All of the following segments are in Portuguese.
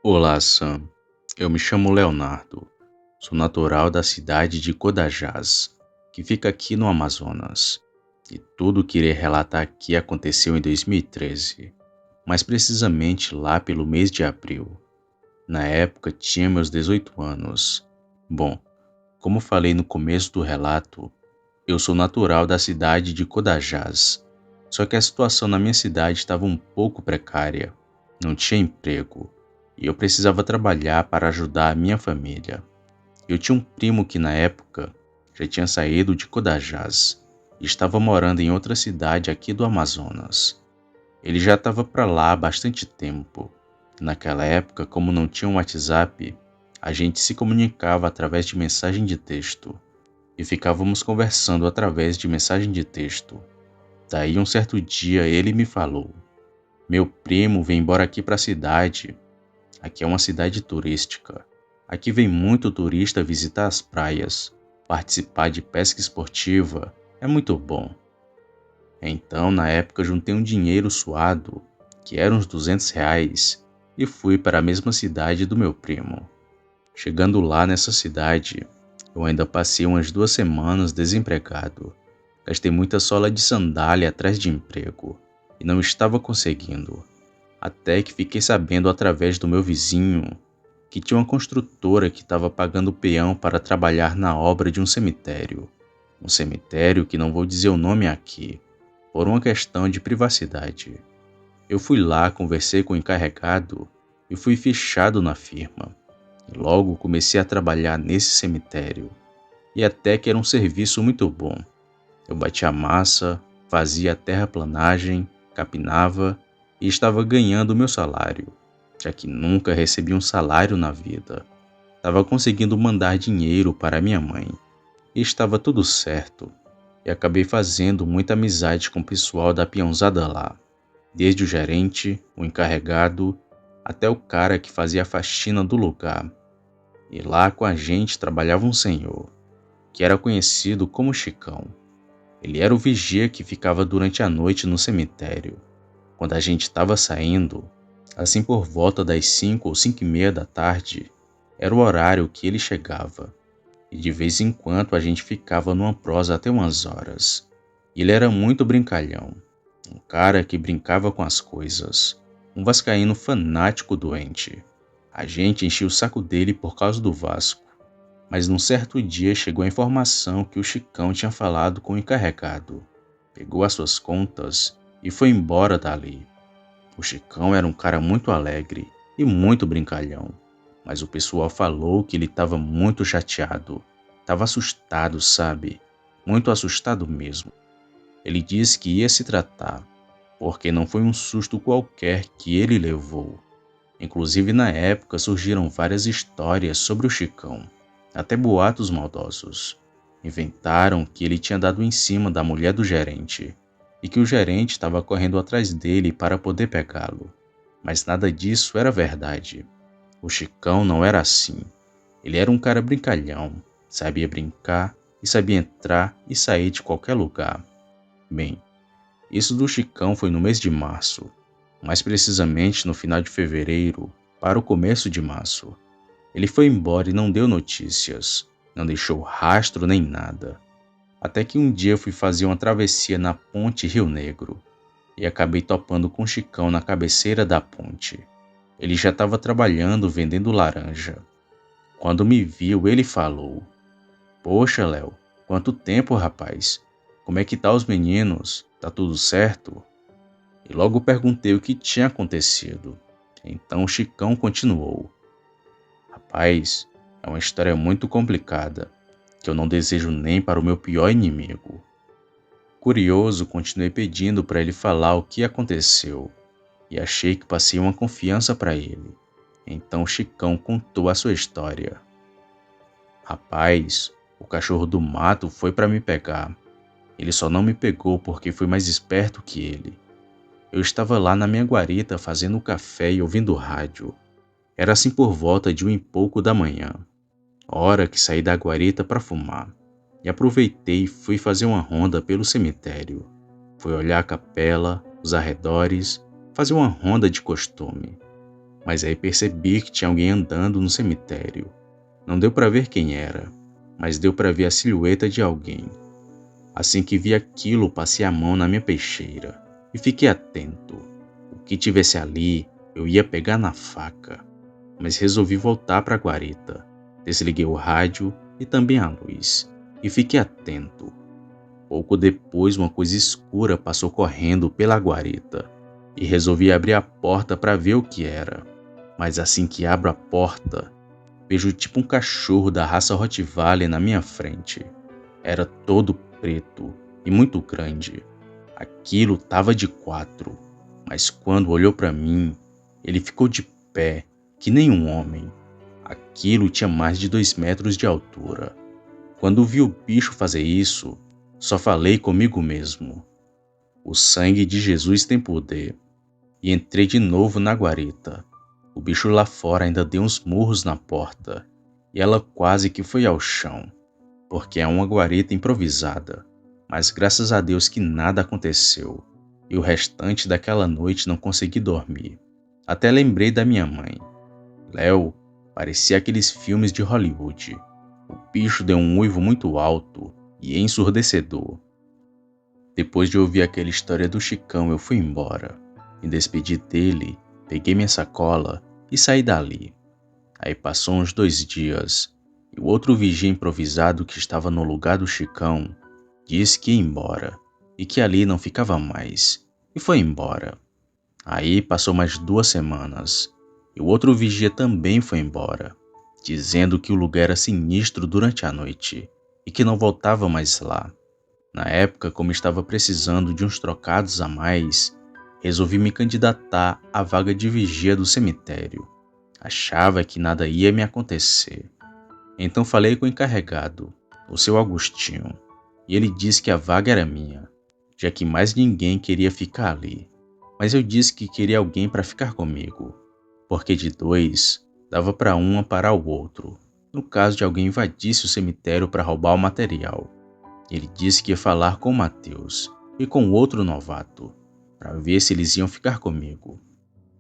Olá, Sam. Eu me chamo Leonardo. Sou natural da cidade de Codajás, que fica aqui no Amazonas. E tudo o que irei relatar aqui aconteceu em 2013, mais precisamente lá pelo mês de abril. Na época tinha meus 18 anos. Bom, como falei no começo do relato, eu sou natural da cidade de Codajás. Só que a situação na minha cidade estava um pouco precária. Não tinha emprego e eu precisava trabalhar para ajudar a minha família. Eu tinha um primo que na época já tinha saído de Codajás e estava morando em outra cidade aqui do Amazonas. Ele já estava para lá há bastante tempo. Naquela época, como não tinha um WhatsApp, a gente se comunicava através de mensagem de texto e ficávamos conversando através de mensagem de texto. Daí um certo dia ele me falou: "Meu primo vem embora aqui para a cidade. Aqui é uma cidade turística. Aqui vem muito turista visitar as praias, participar de pesca esportiva. É muito bom." Então, na época, juntei um dinheiro suado, que era uns R$ 200, e fui para a mesma cidade do meu primo. Chegando lá nessa cidade, eu ainda passei umas 2 semanas desempregado. Gastei muita sola de sandália atrás de emprego e não estava conseguindo. Até que fiquei sabendo através do meu vizinho que tinha uma construtora que estava pagando peão para trabalhar na obra de um cemitério. Um cemitério que não vou dizer o nome aqui, por uma questão de privacidade. Eu fui lá, conversei com o encarregado e fui fichado na firma. E logo comecei a trabalhar nesse cemitério. E até que era um serviço muito bom. Eu batia massa, fazia terraplanagem, capinava e estava ganhando o meu salário, já que nunca recebi um salário na vida. Estava conseguindo mandar dinheiro para minha mãe e estava tudo certo. E acabei fazendo muita amizade com o pessoal da peãozada lá, desde o gerente, o encarregado, até o cara que fazia a faxina do lugar. E lá com a gente trabalhava um senhor, que era conhecido como Chicão. Ele era o vigia que ficava durante a noite no cemitério. Quando a gente estava saindo, assim por volta das 5 ou 5:30 da tarde, era o horário que ele chegava. E de vez em quando a gente ficava numa prosa até umas horas. Ele era muito brincalhão, um cara que brincava com as coisas, um vascaíno fanático doente. A gente enchia o saco dele por causa do Vasco, mas num certo dia chegou a informação que o Chicão tinha falado com o encarregado. Pegou as suas contas e foi embora dali. O Chicão era um cara muito alegre e muito brincalhão, mas o pessoal falou que ele estava muito chateado. Estava assustado, sabe? Muito assustado mesmo. Ele disse que ia se tratar, porque não foi um susto qualquer que ele levou. Inclusive, na época surgiram várias histórias sobre o Chicão, até boatos maldosos. Inventaram que ele tinha dado em cima da mulher do gerente e que o gerente estava correndo atrás dele para poder pegá-lo. Mas nada disso era verdade. O Chicão não era assim. Ele era um cara brincalhão, sabia brincar e sabia entrar e sair de qualquer lugar. Bem, isso do Chicão foi no mês de março, mais precisamente no final de fevereiro para o começo de março. Ele foi embora e não deu notícias, não deixou rastro nem nada. Até que um dia eu fui fazer uma travessia na ponte Rio Negro e acabei topando com o Chicão na cabeceira da ponte. Ele já estava trabalhando vendendo laranja. Quando me viu, ele falou: "Poxa, Léo, quanto tempo, rapaz? Como é que tá os meninos? Tá tudo certo?" E logo perguntei o que tinha acontecido. Então o Chicão continuou: "Rapaz, é uma história muito complicada, que eu não desejo nem para o meu pior inimigo." Curioso, continuei pedindo para ele falar o que aconteceu, e achei que passei uma confiança para ele. Então o Chicão contou a sua história. "Rapaz, o cachorro do mato foi para me pegar. Ele só não me pegou porque fui mais esperto que ele. Eu estava lá na minha guarita fazendo café e ouvindo rádio. Era assim por volta de 1 e pouco da manhã, hora que saí da guarita para fumar. E aproveitei e fui fazer uma ronda pelo cemitério. Fui olhar a capela, os arredores, fazer uma ronda de costume. Mas aí percebi que tinha alguém andando no cemitério. Não deu para ver quem era, mas deu para ver a silhueta de alguém. Assim que vi aquilo, passei a mão na minha peixeira e fiquei atento. O que tivesse ali, eu ia pegar na faca. Mas resolvi voltar para a guarita. Desliguei o rádio e também a luz e fiquei atento. Pouco depois, uma coisa escura passou correndo pela guarita e resolvi abrir a porta para ver o que era. Mas assim que abro a porta, vejo tipo um cachorro da raça Rottweiler na minha frente. Era todo preto e muito grande. Aquilo tava de quatro, mas quando olhou para mim, ele ficou de pé, que nem um homem. Aquilo tinha mais de 2 metros de altura. Quando vi o bicho fazer isso, só falei comigo mesmo: o sangue de Jesus tem poder. E entrei de novo na guarita. O bicho lá fora ainda deu uns murros na porta, e ela quase que foi ao chão, porque é uma guarita improvisada. Mas graças a Deus que nada aconteceu, e o restante daquela noite não consegui dormir. Até lembrei da minha mãe. Léo, parecia aqueles filmes de Hollywood. O bicho deu um uivo muito alto e ensurdecedor. Depois de ouvir aquela história do Chicão, eu fui embora. Me despedi dele, peguei minha sacola e saí dali. Aí passou uns 2 dias, e o outro vigia improvisado que estava no lugar do Chicão disse que ia embora, e que ali não ficava mais, e foi embora. Aí passou mais 2 semanas, e o outro vigia também foi embora, dizendo que o lugar era sinistro durante a noite, e que não voltava mais lá. Na época, como estava precisando de uns trocados a mais, resolvi me candidatar à vaga de vigia do cemitério. Achava que nada ia me acontecer. Então falei com o encarregado, o seu Agostinho, e ele disse que a vaga era minha, já que mais ninguém queria ficar ali. Mas eu disse que queria alguém para ficar comigo, porque de 2 dava para um amparar o outro, no caso de alguém invadisse o cemitério para roubar o material. Ele disse que ia falar com o Matheus e com o outro novato, para ver se eles iam ficar comigo.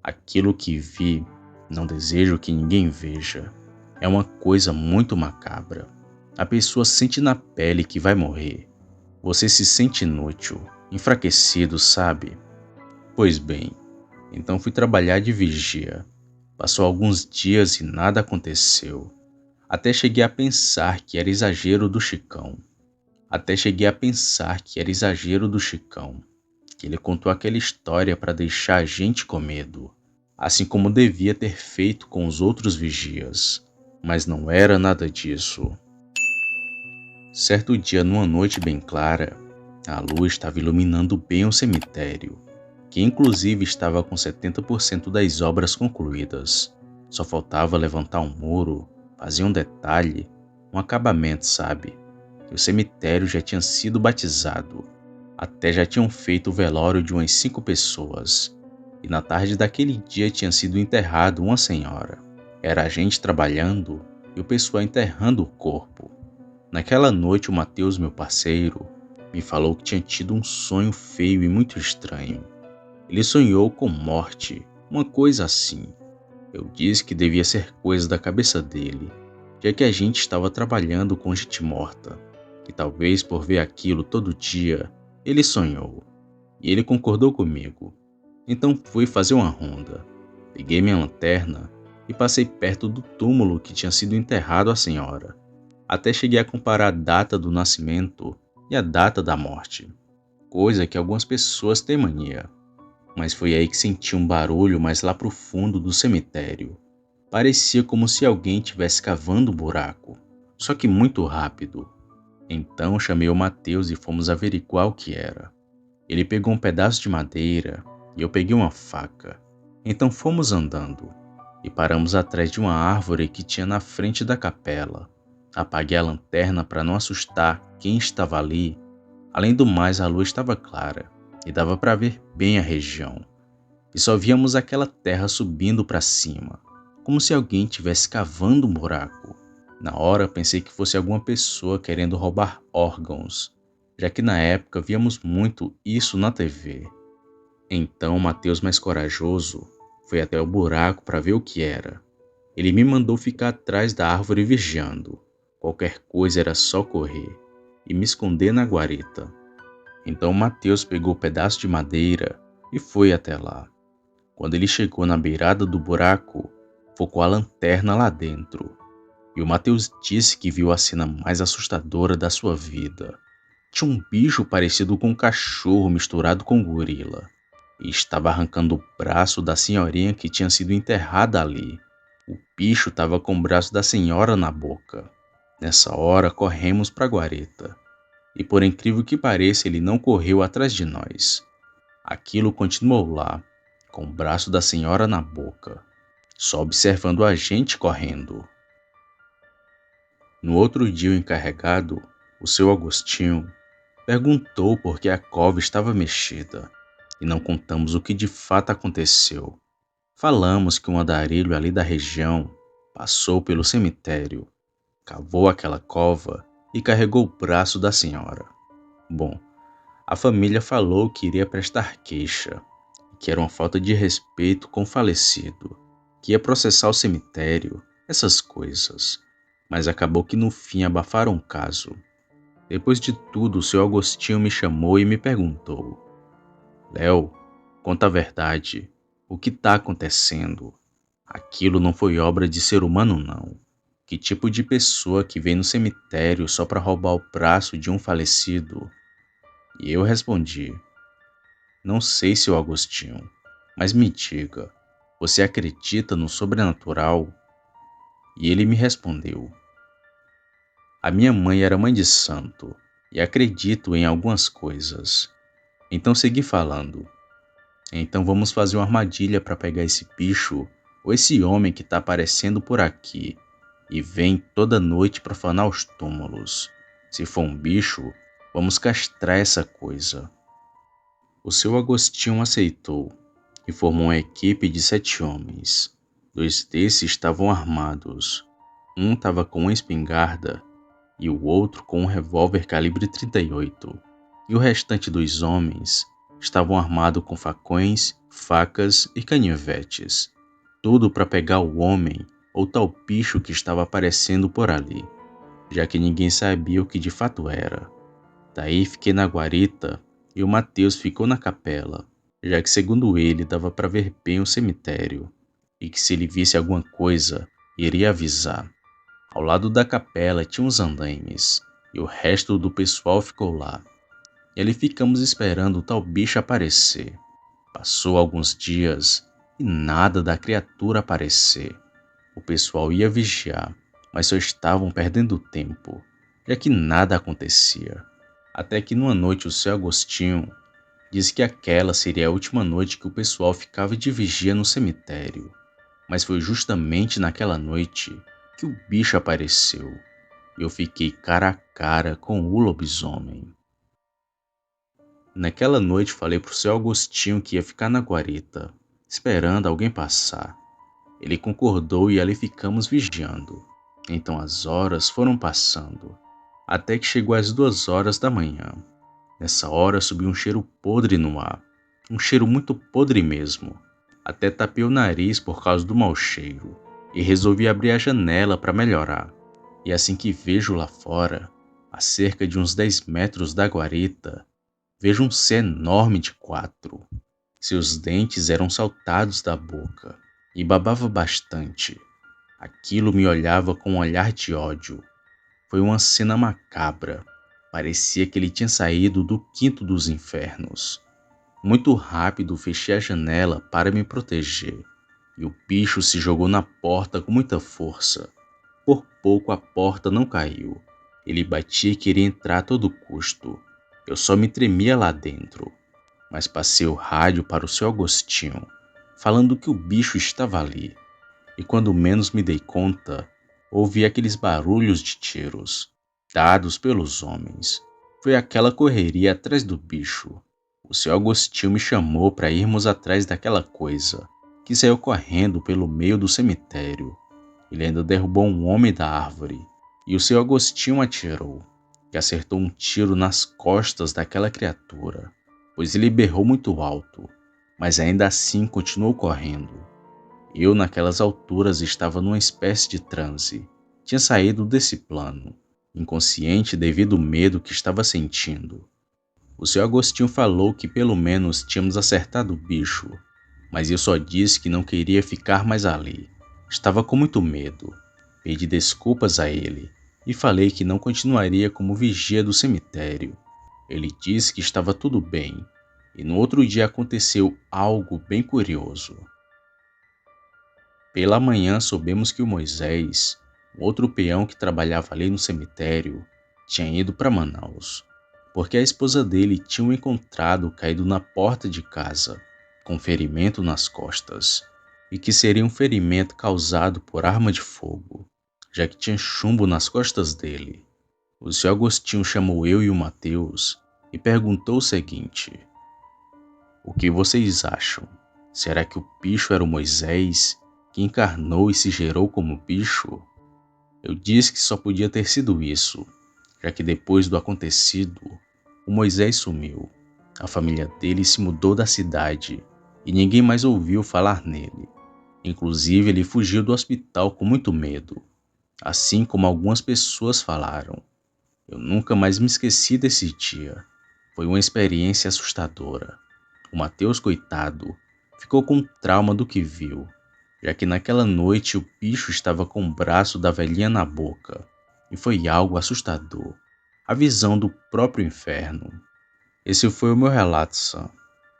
Aquilo que vi, não desejo que ninguém veja. É uma coisa muito macabra. A pessoa sente na pele que vai morrer. Você se sente inútil, enfraquecido, sabe? Pois bem, então fui trabalhar de vigia. Passou alguns dias e nada aconteceu. Até cheguei a pensar que era exagero do Chicão. Que ele contou aquela história para deixar a gente com medo, assim como devia ter feito com os outros vigias. Mas não era nada disso. Certo dia, numa noite bem clara, a luz estava iluminando bem o cemitério, que inclusive estava com 70% das obras concluídas. Só faltava levantar um muro, fazer um detalhe, um acabamento, sabe? Que o cemitério já tinha sido batizado. Até já tinham feito o velório de umas 5 pessoas. E na tarde daquele dia tinha sido enterrado uma senhora. Era a gente trabalhando e o pessoal enterrando o corpo. Naquela noite o Matheus, meu parceiro, me falou que tinha tido um sonho feio e muito estranho. Ele sonhou com morte, uma coisa assim. Eu disse que devia ser coisa da cabeça dele, já que a gente estava trabalhando com gente morta. E talvez por ver aquilo todo dia, ele sonhou. E ele concordou comigo. Então fui fazer uma ronda. Peguei minha lanterna e passei perto do túmulo que tinha sido enterrado a senhora. Até cheguei a comparar a data do nascimento e a data da morte. Coisa que algumas pessoas têm mania. Mas foi aí que senti um barulho mais lá pro fundo do cemitério. Parecia como se alguém estivesse cavando um buraco, só que muito rápido. Então chamei o Matheus e fomos averiguar o que era. Ele pegou um pedaço de madeira e eu peguei uma faca. Então fomos andando e paramos atrás de uma árvore que tinha na frente da capela. Apaguei a lanterna para não assustar quem estava ali. Além do mais, a lua estava clara e dava para ver bem a região. E só víamos aquela terra subindo para cima, como se alguém estivesse cavando um buraco. Na hora pensei que fosse alguma pessoa querendo roubar órgãos, já que na época víamos muito isso na TV. Então Matheus, mais corajoso, foi até o buraco para ver o que era. Ele me mandou ficar atrás da árvore vigiando. Qualquer coisa era só correr e me esconder na guarita. Então Mateus pegou o pedaço de madeira e foi até lá. Quando ele chegou na beirada do buraco, focou a lanterna lá dentro. E o Mateus disse que viu a cena mais assustadora da sua vida. Tinha um bicho parecido com um cachorro misturado com um gorila. E estava arrancando o braço da senhorinha que tinha sido enterrada ali. O bicho estava com o braço da senhora na boca. Nessa hora, corremos para a guarita. E por incrível que pareça, ele não correu atrás de nós. Aquilo continuou lá, com o braço da senhora na boca, só observando a gente correndo. No outro dia, o encarregado, o seu Agostinho, perguntou por que a cova estava mexida, e não contamos o que de fato aconteceu. Falamos que um andarilho ali da região passou pelo cemitério, cavou aquela cova e carregou o braço da senhora. Bom, a família falou que iria prestar queixa, que era uma falta de respeito com o falecido, que ia processar o cemitério, essas coisas. Mas acabou que no fim abafaram o caso. Depois de tudo, o seu Agostinho me chamou e me perguntou: Léo, conta a verdade. O que está acontecendo? Aquilo não foi obra de ser humano, não. Que tipo de pessoa que vem no cemitério só para roubar o braço de um falecido? E eu respondi: Não sei, seu Agostinho, mas me diga, você acredita no sobrenatural? E ele me respondeu: A minha mãe era mãe de santo e acredito em algumas coisas. Então segui falando. Então vamos fazer uma armadilha para pegar esse bicho ou esse homem que está aparecendo por aqui e vem toda noite profanar os túmulos. Se for um bicho, vamos castrar essa coisa. O seu Agostinho aceitou e formou uma equipe de 7 homens. 2 desses estavam armados. Um estava com uma espingarda e o outro com um revólver calibre 38. E o restante dos homens estavam armados com facões, facas e canivetes. Tudo para pegar o homem ou tal bicho que estava aparecendo por ali, já que ninguém sabia o que de fato era. Daí fiquei na guarita e o Mateus ficou na capela, já que segundo ele dava para ver bem o cemitério, e que se ele visse alguma coisa, iria avisar. Ao lado da capela tinha uns andaimes, e o resto do pessoal ficou lá. E ali ficamos esperando o tal bicho aparecer. Passou alguns dias e nada da criatura aparecer. O pessoal ia vigiar, mas só estavam perdendo tempo, já que nada acontecia. Até que numa noite o seu Agostinho disse que aquela seria a última noite que o pessoal ficava de vigia no cemitério. Mas foi justamente naquela noite que o bicho apareceu e eu fiquei cara a cara com o lobisomem. Naquela noite falei pro seu Agostinho que ia ficar na guarita, esperando alguém passar. Ele concordou e ali ficamos vigiando. Então as horas foram passando, até que chegou às 2 horas da manhã. Nessa hora subiu um cheiro podre no ar, um cheiro muito podre mesmo. Até tapei o nariz por causa do mau cheiro e resolvi abrir a janela para melhorar. E assim que vejo lá fora, a cerca de uns 10 metros da guarita, vejo um ser enorme de 4. Seus dentes eram saltados da boca e babava bastante. Aquilo me olhava com um olhar de ódio. Foi uma cena macabra. Parecia que ele tinha saído do quinto dos infernos. Muito rápido fechei a janela para me proteger, e o bicho se jogou na porta com muita força. Por pouco a porta não caiu. Ele batia e queria entrar a todo custo. Eu só me tremia lá dentro, mas passei o rádio para o seu Agostinho, falando que o bicho estava ali. E quando menos me dei conta, ouvi aqueles barulhos de tiros, dados pelos homens. Foi aquela correria atrás do bicho. O seu Agostinho me chamou para irmos atrás daquela coisa, que saiu correndo pelo meio do cemitério. Ele ainda derrubou um homem da árvore, e o seu Agostinho atirou, e acertou um tiro nas costas daquela criatura, pois ele berrou muito alto, mas ainda assim continuou correndo. Eu, naquelas alturas, estava numa espécie de transe. Tinha saído desse plano, inconsciente devido ao medo que estava sentindo. O seu Agostinho falou que pelo menos tínhamos acertado o bicho, mas eu só disse que não queria ficar mais ali. Estava com muito medo. Pedi desculpas a ele e falei que não continuaria como vigia do cemitério. Ele disse que estava tudo bem, e no outro dia aconteceu algo bem curioso. Pela manhã soubemos que o Moisés, um outro peão que trabalhava ali no cemitério, tinha ido para Manaus, porque a esposa dele tinha o encontrado caído na porta de casa, com ferimento nas costas, e que seria um ferimento causado por arma de fogo, já que tinha chumbo nas costas dele. O seu Agostinho chamou eu e o Mateus e perguntou o seguinte: o que vocês acham? Será que o bicho era o Moisés que encarnou e se gerou como bicho? Eu disse que só podia ter sido isso, já que depois do acontecido, o Moisés sumiu. A família dele se mudou da cidade e ninguém mais ouviu falar nele. Inclusive, ele fugiu do hospital com muito medo, assim como algumas pessoas falaram. Eu nunca mais me esqueci desse dia. Foi uma experiência assustadora. O Mateus, coitado, ficou com trauma do que viu, já que naquela noite o bicho estava com o braço da velhinha na boca, e foi algo assustador. A visão do próprio inferno. Esse foi o meu relato, Sam.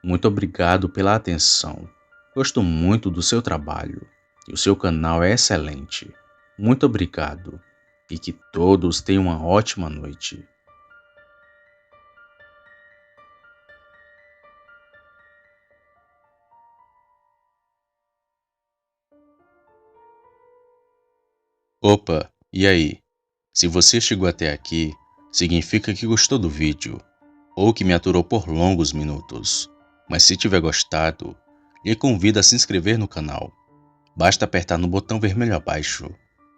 Muito obrigado pela atenção. Gosto muito do seu trabalho, e o seu canal é excelente. Muito obrigado, e que todos tenham uma ótima noite. Opa, e aí? Se você chegou até aqui, significa que gostou do vídeo, ou que me aturou por longos minutos. Mas se tiver gostado, lhe convido a se inscrever no canal. Basta apertar no botão vermelho abaixo,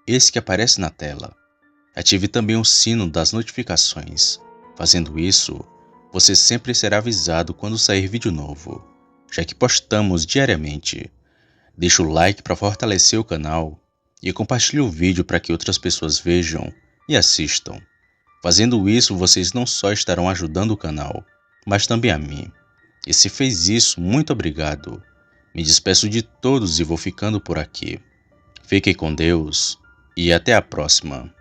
esse que aparece na tela. Ative também o sino das notificações. Fazendo isso, você sempre será avisado quando sair vídeo novo, já que postamos diariamente. Deixe o like para fortalecer o canal e compartilhe o vídeo para que outras pessoas vejam e assistam. Fazendo isso, vocês não só estarão ajudando o canal, mas também a mim. E se fez isso, muito obrigado. Me despeço de todos e vou ficando por aqui. Fiquem com Deus e até a próxima.